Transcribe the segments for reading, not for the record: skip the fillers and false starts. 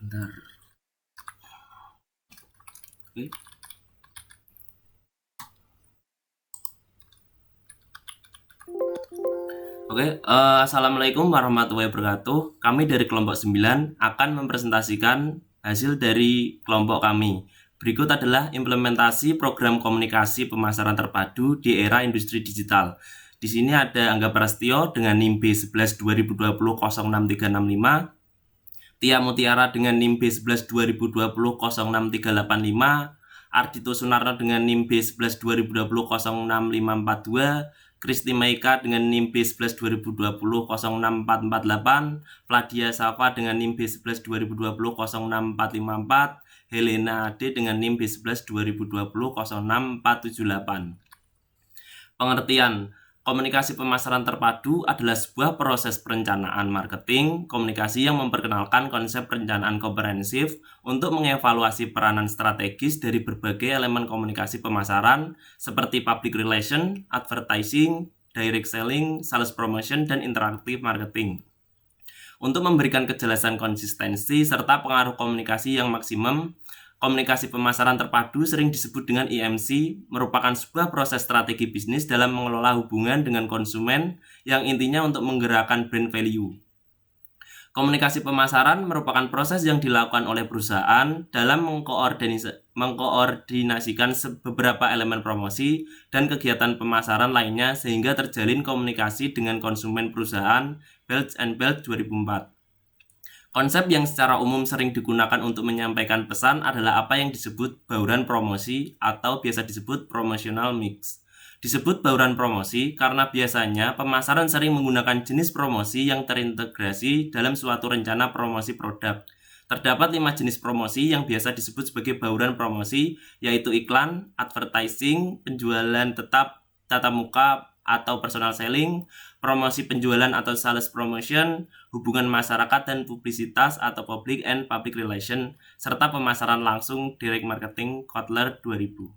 Bentar. Assalamualaikum warahmatullahi wabarakatuh. Kami dari kelompok 9 akan mempresentasikan hasil dari kelompok kami. Berikut adalah implementasi program komunikasi pemasaran terpadu di era industri digital. Di sini ada Angga Prastio dengan NIM B11 2020 06365, Tia Mutiara dengan NIM B11 2020 06385, Ardito Sunarno dengan NIM B11 2020 06542, Kristi Maika dengan NIM B11 2020 06448, Fladia Safa dengan NIM B11 2020 06454, Helena Ade dengan NIM B11 2020 06478. Pengertian: komunikasi pemasaran terpadu adalah sebuah proses perencanaan marketing komunikasi yang memperkenalkan konsep perencanaan komprehensif untuk mengevaluasi peranan strategis dari berbagai elemen komunikasi pemasaran seperti public relation, advertising, direct selling, sales promotion, dan interactive marketing. Untuk memberikan kejelasan konsistensi serta pengaruh komunikasi yang maksimum, komunikasi pemasaran terpadu sering disebut dengan IMC, merupakan sebuah proses strategi bisnis dalam mengelola hubungan dengan konsumen yang intinya untuk menggerakkan brand value. Komunikasi pemasaran merupakan proses yang dilakukan oleh perusahaan dalam mengkoordinasikan beberapa elemen promosi dan kegiatan pemasaran lainnya sehingga terjalin komunikasi dengan konsumen perusahaan. Belts and Belt 2004. Konsep yang secara umum sering digunakan untuk menyampaikan pesan adalah apa yang disebut bauran promosi atau biasa disebut promotional mix. Disebut bauran promosi karena biasanya pemasaran sering menggunakan jenis promosi yang terintegrasi dalam suatu rencana promosi produk. Terdapat 5 jenis promosi yang biasa disebut sebagai bauran promosi, yaitu iklan, advertising, penjualan tetap, tatap muka atau personal selling, promosi penjualan atau sales promotion, hubungan masyarakat dan publisitas atau public and public relation, serta pemasaran langsung direct marketing Kotler 2000.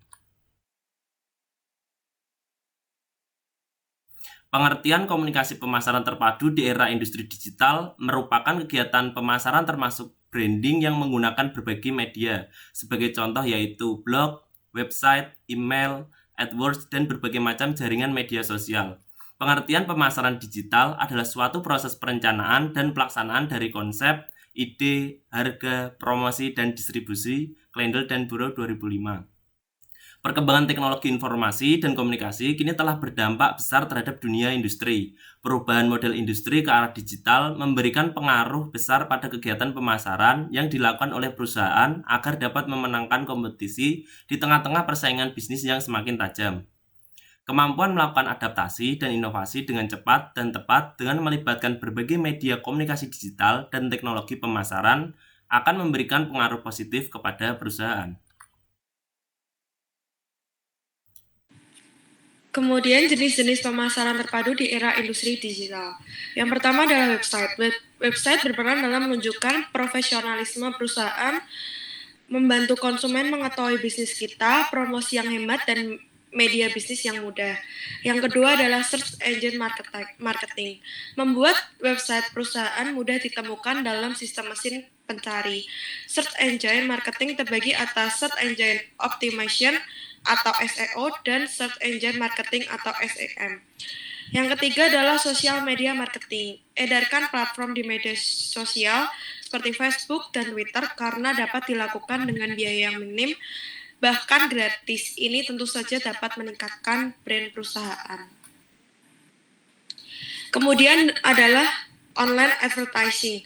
Pengertian komunikasi pemasaran terpadu di era industri digital merupakan kegiatan pemasaran termasuk branding yang menggunakan berbagai media. Sebagai contoh yaitu blog, website, email, AdWords, dan berbagai macam jaringan media sosial. Pengertian pemasaran digital adalah suatu proses perencanaan dan pelaksanaan dari konsep, ide, harga, promosi, dan distribusi, Klendel dan Bureau 2005. Perkembangan teknologi informasi dan komunikasi kini telah berdampak besar terhadap dunia industri. Perubahan model industri ke arah digital memberikan pengaruh besar pada kegiatan pemasaran yang dilakukan oleh perusahaan agar dapat memenangkan kompetisi di tengah-tengah persaingan bisnis yang semakin tajam. Kemampuan melakukan adaptasi dan inovasi dengan cepat dan tepat dengan melibatkan berbagai media komunikasi digital dan teknologi pemasaran akan memberikan pengaruh positif kepada perusahaan. Kemudian jenis-jenis pemasaran terpadu di era industri digital. Yang pertama adalah website. Website berperan dalam menunjukkan profesionalisme perusahaan, membantu konsumen mengetahui bisnis kita, promosi yang hemat, dan media bisnis yang mudah. Yang kedua adalah search engine marketing. Membuat website perusahaan mudah ditemukan dalam sistem mesin pencari. Search engine marketing terbagi atas search engine optimization atau SEO dan search engine marketing atau SEM. Yang ketiga adalah social media marketing. Edarkan platform di media sosial seperti Facebook dan Twitter karena dapat dilakukan dengan biaya yang minim, bahkan gratis. Ini tentu saja dapat meningkatkan brand perusahaan. Kemudian adalah online advertising.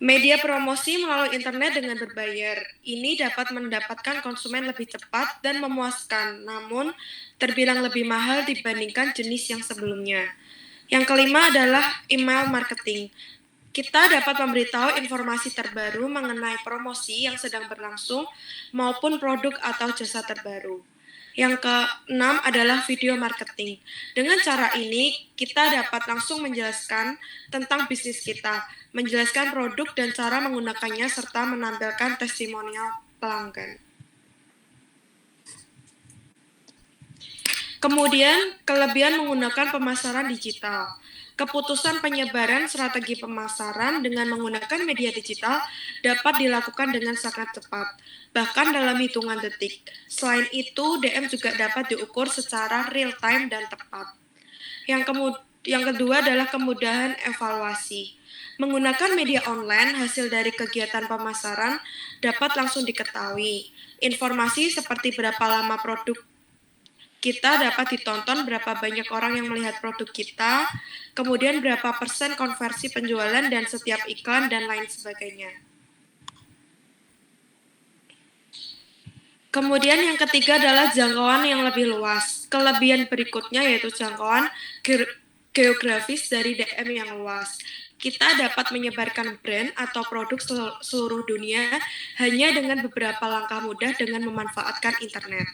Media promosi melalui internet dengan berbayar. Ini dapat mendapatkan konsumen lebih cepat dan memuaskan, namun terbilang lebih mahal dibandingkan jenis yang sebelumnya. Yang kelima adalah email marketing. Kita dapat memberitahu informasi terbaru mengenai promosi yang sedang berlangsung maupun produk atau jasa terbaru. Yang keenam adalah video marketing. Dengan cara ini, kita dapat langsung menjelaskan tentang bisnis kita, menjelaskan produk dan cara menggunakannya, serta menampilkan testimonial pelanggan. Kemudian, kelebihan menggunakan pemasaran digital. Keputusan penyebaran strategi pemasaran dengan menggunakan media digital dapat dilakukan dengan sangat cepat, bahkan dalam hitungan detik. Selain itu, DM juga dapat diukur secara real-time dan tepat. Yang kedua adalah kemudahan evaluasi. Menggunakan media online, hasil dari kegiatan pemasaran dapat langsung diketahui. Informasi seperti berapa lama produk kita dapat ditonton, berapa banyak orang yang melihat produk kita, kemudian berapa persen konversi penjualan dan setiap iklan, dan lain sebagainya. Kemudian yang ketiga adalah jangkauan yang lebih luas. Kelebihan berikutnya yaitu jangkauan geografis dari DM yang luas. Kita dapat menyebarkan brand atau produk seluruh dunia hanya dengan beberapa langkah mudah dengan memanfaatkan internet.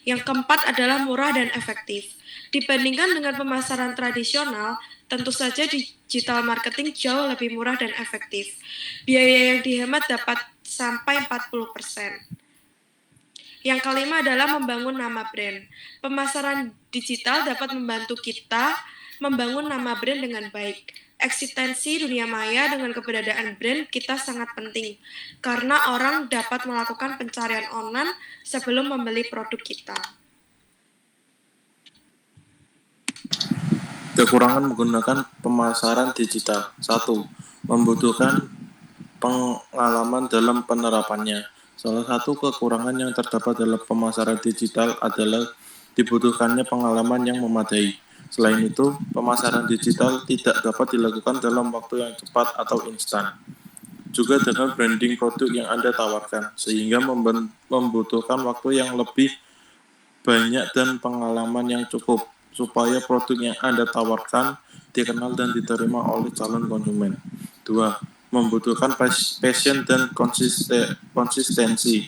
Yang keempat adalah murah dan efektif. Dibandingkan dengan pemasaran tradisional, tentu saja digital marketing jauh lebih murah dan efektif. Biaya yang dihemat dapat sampai 40%. Yang kelima adalah membangun nama brand. Pemasaran digital dapat membantu kita membangun nama brand dengan baik. Eksistensi dunia maya dengan keberadaan brand kita sangat penting, karena orang dapat melakukan pencarian online sebelum membeli produk kita. Kekurangan menggunakan pemasaran digital. 1. Membutuhkan pengalaman dalam penerapannya. Salah satu kekurangan yang terdapat dalam pemasaran digital adalah dibutuhkannya pengalaman yang memadai. Selain itu, pemasaran digital tidak dapat dilakukan dalam waktu yang cepat atau instan. Juga dengan branding produk yang Anda tawarkan, sehingga membutuhkan waktu yang lebih banyak dan pengalaman yang cukup, supaya produk yang Anda tawarkan dikenal dan diterima oleh calon konsumen. 2. Membutuhkan passion dan konsistensi.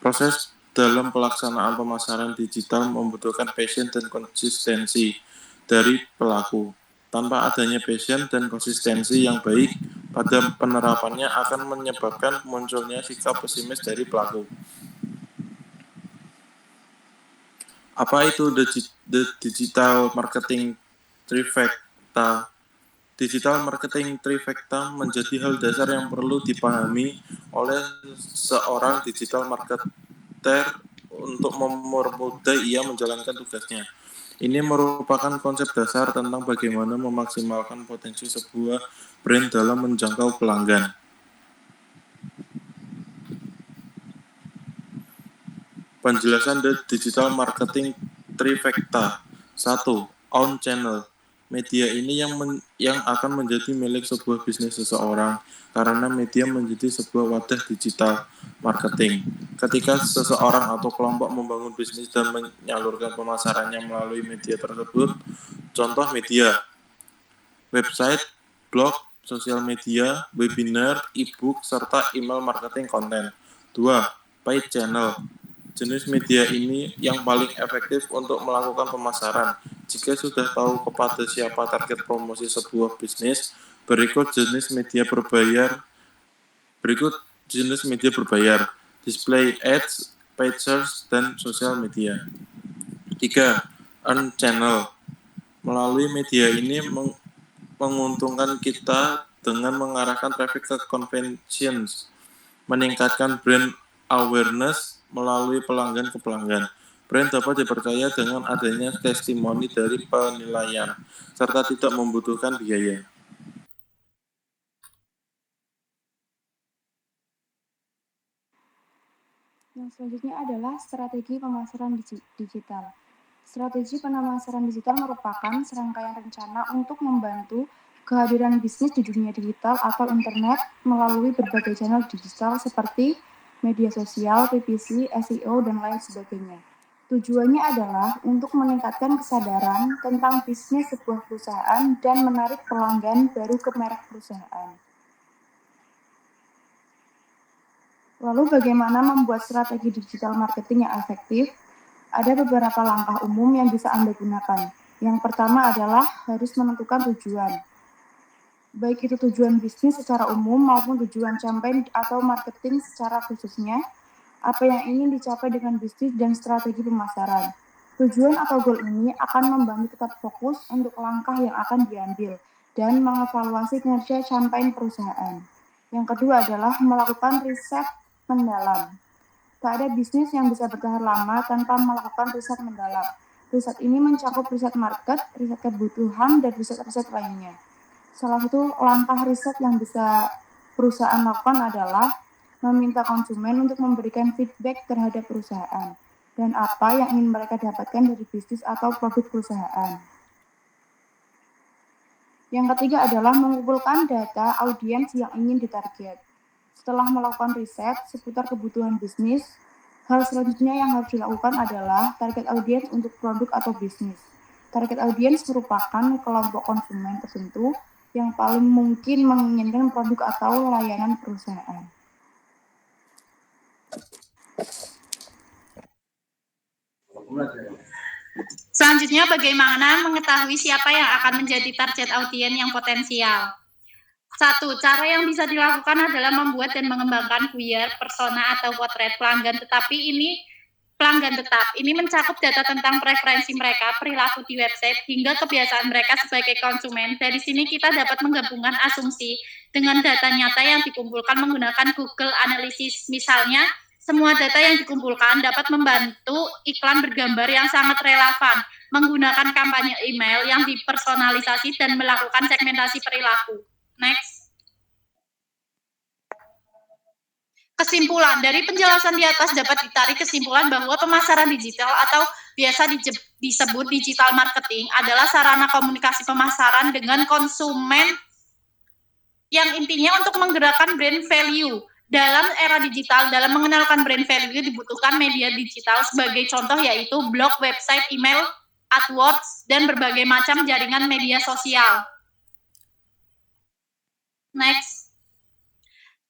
Proses dalam pelaksanaan pemasaran digital membutuhkan passion dan konsistensi dari pelaku. Tanpa adanya passion dan konsistensi yang baik pada penerapannya akan menyebabkan munculnya sikap pesimis dari pelaku. Apa itu the digital marketing trifecta? Digital marketing trifecta menjadi hal dasar yang perlu dipahami oleh seorang digital marketer untuk mempermudah ia menjalankan tugasnya. Ini merupakan konsep dasar tentang bagaimana memaksimalkan potensi sebuah brand dalam menjangkau pelanggan. Penjelasan The Digital Marketing Trifecta. 1. On channel. Media ini yang akan menjadi milik sebuah bisnis seseorang karena media menjadi sebuah wadah digital marketing. Ketika seseorang atau kelompok membangun bisnis dan menyalurkan pemasarannya melalui media tersebut, contoh media, website, blog, sosial media, webinar, e-book, serta email marketing konten. 2. Paid channel. Jenis media ini yang paling efektif untuk melakukan pemasaran. Jika sudah tahu kepada siapa target promosi sebuah bisnis, berikut jenis media berbayar, display ads, paid search, dan sosial media. 3. Earn channel. Melalui media ini menguntungkan kita dengan mengarahkan traffic ke conventions, meningkatkan brand awareness melalui pelanggan ke pelanggan. Brand dapat dipercaya dengan adanya testimoni dari penilaian, serta tidak membutuhkan biaya. Yang selanjutnya adalah strategi pemasaran digital. Strategi pemasaran digital merupakan serangkaian rencana untuk membantu kehadiran bisnis di dunia digital atau internet melalui berbagai channel digital seperti media sosial, PPC, SEO, dan lain sebagainya. Tujuannya adalah untuk meningkatkan kesadaran tentang bisnis sebuah perusahaan dan menarik pelanggan baru ke merek perusahaan. Lalu bagaimana membuat strategi digital marketing yang efektif? Ada beberapa langkah umum yang bisa Anda gunakan. Yang pertama adalah harus menentukan tujuan. Baik itu tujuan bisnis secara umum maupun tujuan campaign atau marketing secara khususnya, apa yang ingin dicapai dengan bisnis dan strategi pemasaran. Tujuan atau goal ini akan membantu tetap fokus untuk langkah yang akan diambil dan mengevaluasi kinerja campaign perusahaan. Yang kedua adalah melakukan riset mendalam. Tak ada bisnis yang bisa bertahan lama tanpa melakukan riset mendalam. Riset ini mencakup riset market, riset kebutuhan, dan riset-riset lainnya. Salah satu langkah riset yang bisa perusahaan lakukan adalah meminta konsumen untuk memberikan feedback terhadap perusahaan dan apa yang ingin mereka dapatkan dari bisnis atau produk perusahaan. Yang ketiga adalah mengumpulkan data audiens yang ingin ditarget. Setelah melakukan riset seputar kebutuhan bisnis, hal selanjutnya yang harus dilakukan adalah target audiens untuk produk atau bisnis. Target audiens merupakan kelompok konsumen tertentu yang paling mungkin menginginkan produk atau layanan perusahaan. Selanjutnya, bagaimana mengetahui siapa yang akan menjadi target audiens yang potensial? 1. Cara yang bisa dilakukan adalah membuat dan mengembangkan buyer, persona, atau potret pelanggan tetap. Ini mencakup data tentang preferensi mereka, perilaku di website, hingga kebiasaan mereka sebagai konsumen. Dari sini kita dapat menggabungkan asumsi dengan data nyata yang dikumpulkan menggunakan Google Analytics. Misalnya, semua data yang dikumpulkan dapat membantu iklan bergambar yang sangat relevan, menggunakan kampanye email yang dipersonalisasi dan melakukan segmentasi perilaku. Next. Kesimpulan. Dari penjelasan di atas dapat ditarik kesimpulan bahwa pemasaran digital atau biasa disebut digital marketing adalah sarana komunikasi pemasaran dengan konsumen yang intinya untuk menggerakkan brand value. Dalam era digital, dalam mengenalkan brand value dibutuhkan media digital sebagai contoh yaitu blog, website, email, AdWords, dan berbagai macam jaringan media sosial. Next.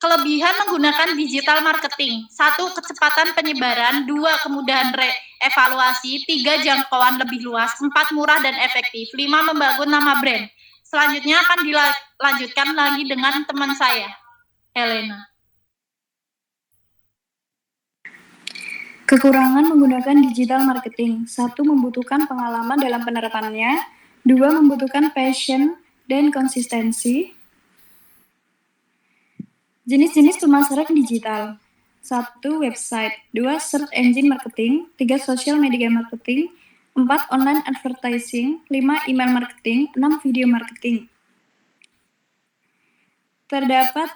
Kelebihan menggunakan digital marketing. 1. Kecepatan penyebaran. 2. Kemudahan evaluasi. 3. Jangkauan lebih luas. 4. Murah dan efektif. 5. Membangun nama brand. Selanjutnya akan dilanjutkan lagi dengan teman saya, Helena. Kekurangan menggunakan digital marketing. 1. Membutuhkan pengalaman dalam penerapannya. 2. Membutuhkan passion dan konsistensi. Jenis-jenis pemasaran digital. 1. Website. 2. Search engine marketing. 3. Social media marketing. 4. Online advertising. 5. Email marketing. 6. Video marketing. Terdapat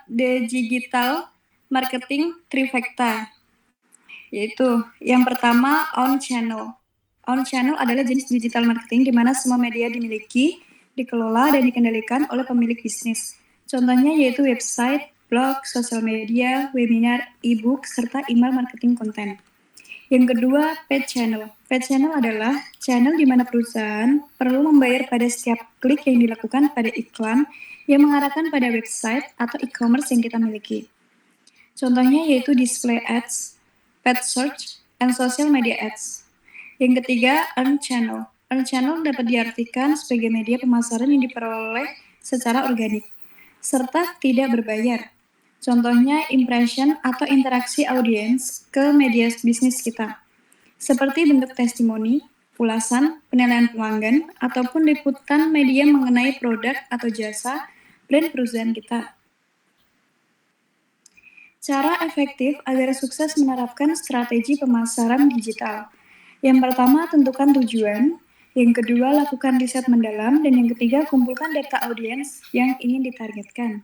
digital marketing trifecta, yaitu yang pertama on channel. On channel adalah jenis digital marketing di mana semua media dimiliki, dikelola, dan dikendalikan oleh pemilik bisnis. Contohnya yaitu website, blog, sosial media, webinar, e-book, serta email marketing konten. Yang kedua, paid channel. Paid channel adalah channel di mana perusahaan perlu membayar pada setiap klik yang dilakukan pada iklan yang mengarahkan pada website atau e-commerce yang kita miliki. Contohnya yaitu display ads, paid search, and social media ads. Yang ketiga, earned channel. Earned channel dapat diartikan sebagai media pemasaran yang diperoleh secara organik, serta tidak berbayar. Contohnya impression atau interaksi audiens ke media bisnis kita, seperti bentuk testimoni, ulasan, penilaian pelanggan, ataupun liputan media mengenai produk atau jasa brand perusahaan kita. Cara efektif agar sukses menerapkan strategi pemasaran digital. Yang pertama, tentukan tujuan. Yang kedua, lakukan riset mendalam. Dan yang ketiga, kumpulkan data audiens yang ingin ditargetkan.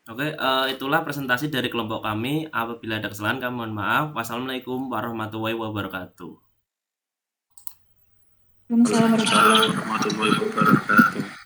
Oke, itulah presentasi dari kelompok kami. Apabila ada kesalahan, kami mohon maaf. Wassalamualaikum warahmatullahi wabarakatuh. Waalaikumsalam warahmatullahi wabarakatuh.